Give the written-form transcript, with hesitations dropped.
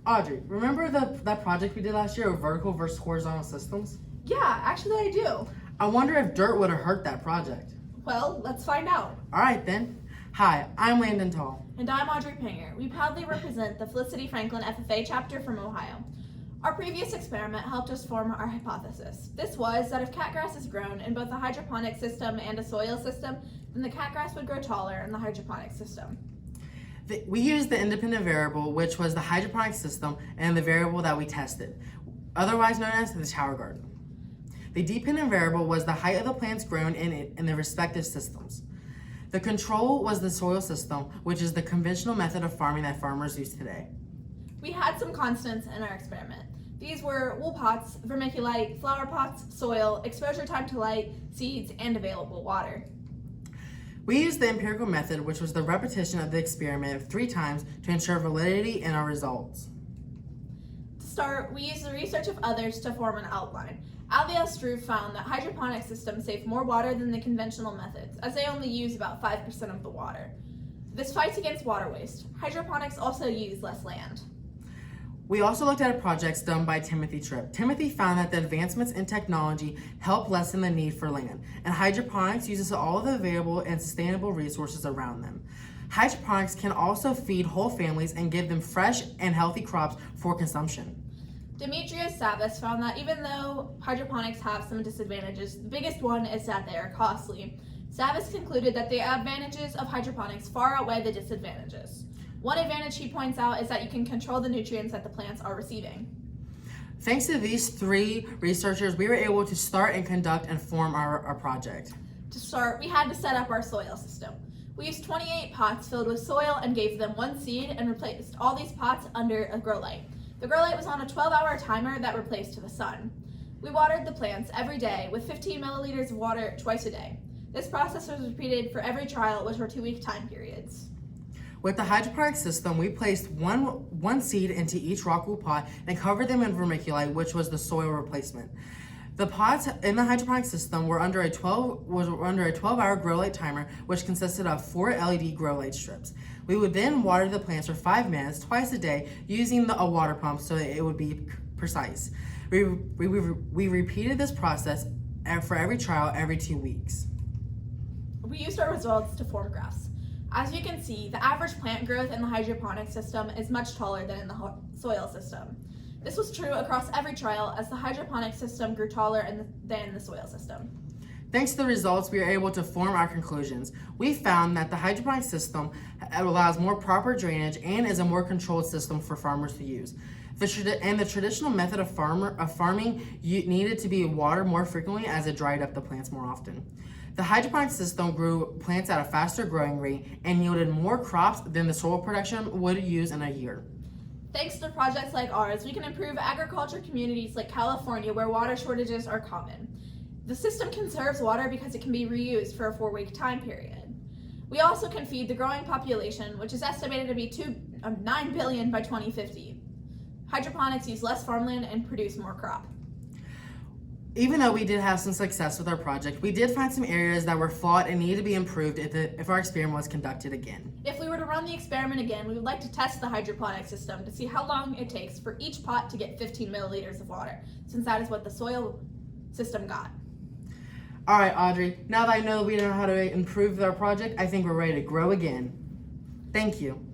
Audrey, remember that project we did last year of vertical versus horizontal systems? Yeah, actually I do. I wonder if dirt would have hurt that project. Well, let's find out. All right then. Hi, I'm Landon Tall. And I'm Audrey Pinger. We proudly represent the Felicity-Franklin FFA chapter from Ohio. Our previous experiment helped us form our hypothesis. This was that if catgrass is grown in both a hydroponic system and a soil system, then the catgrass would grow taller in the hydroponic system. We used the independent variable, which was the hydroponic system, and the variable that we tested, otherwise known as the tower garden. The dependent variable was the height of the plants grown in their respective systems. The control was the soil system, which is the conventional method of farming that farmers use today. We had some constants in our experiment. These were wool pots, vermiculite, flower pots, soil, exposure time to light, seeds, and available water. We used the empirical method, which was the repetition of the experiment 3 times to ensure validity in our results. To start, we used the research of others to form an outline. Alia Struve found that hydroponic systems save more water than the conventional methods, as they only use about 5% of the water. This fights against water waste. Hydroponics also use less land. We also looked at projects done by Timothy Tripp. Timothy found that the advancements in technology help lessen the need for land, and hydroponics uses all of the available and sustainable resources around them. Hydroponics can also feed whole families and give them fresh and healthy crops for consumption. Demetrios Savas found that even though hydroponics have some disadvantages, the biggest one is that they are costly. Savas concluded that the advantages of hydroponics far outweigh the disadvantages. One advantage he points out is that you can control the nutrients that the plants are receiving. Thanks to these 3 researchers, we were able to start and conduct and form our project. To start, we had to set up our soil system. We used 28 pots filled with soil and gave them 1 seed and replaced all these pots under a grow light. The grow light was on a 12-hour timer that replaced to the sun. We watered the plants every day with 15 milliliters of water twice a day. This process was repeated for every trial, which were 2-week time periods. With the hydroponic system, we placed one seed into each rock wool pot and covered them in vermiculite, which was the soil replacement. The pots in the hydroponic system were under a 12-hour grow light timer, which consisted of 4 LED grow light strips. We would then water the plants for 5 minutes twice a day using a water pump so that it would be precise. We repeated this process for every trial every 2 weeks. We used our results to form graphs. As you can see, the average plant growth in the hydroponic system is much taller than in the soil system. This was true across every trial as the hydroponic system grew taller than the soil system. Thanks to the results, we were able to form our conclusions. We found that the hydroponic system allows more proper drainage and is a more controlled system for farmers to use. The traditional method of farming needed to be watered more frequently as it dried up the plants more often. The hydroponic system grew plants at a faster growing rate and yielded more crops than the soil production would use in a year. Thanks to projects like ours, we can improve agriculture communities like California where water shortages are common. The system conserves water because it can be reused for a 4-week time period. We also can feed the growing population, which is estimated to be 9 billion by 2050. Hydroponics use less farmland and produce more crop. Even though we did have some success with our project, we did find some areas that were flawed and needed to be improved if our experiment was conducted again. If we were to run the experiment again, we would like to test the hydroponic system to see how long it takes for each pot to get 15 milliliters of water, since that is what the soil system got. All right, Audrey, now that I know we know how to improve our project, I think we're ready to grow again. Thank you.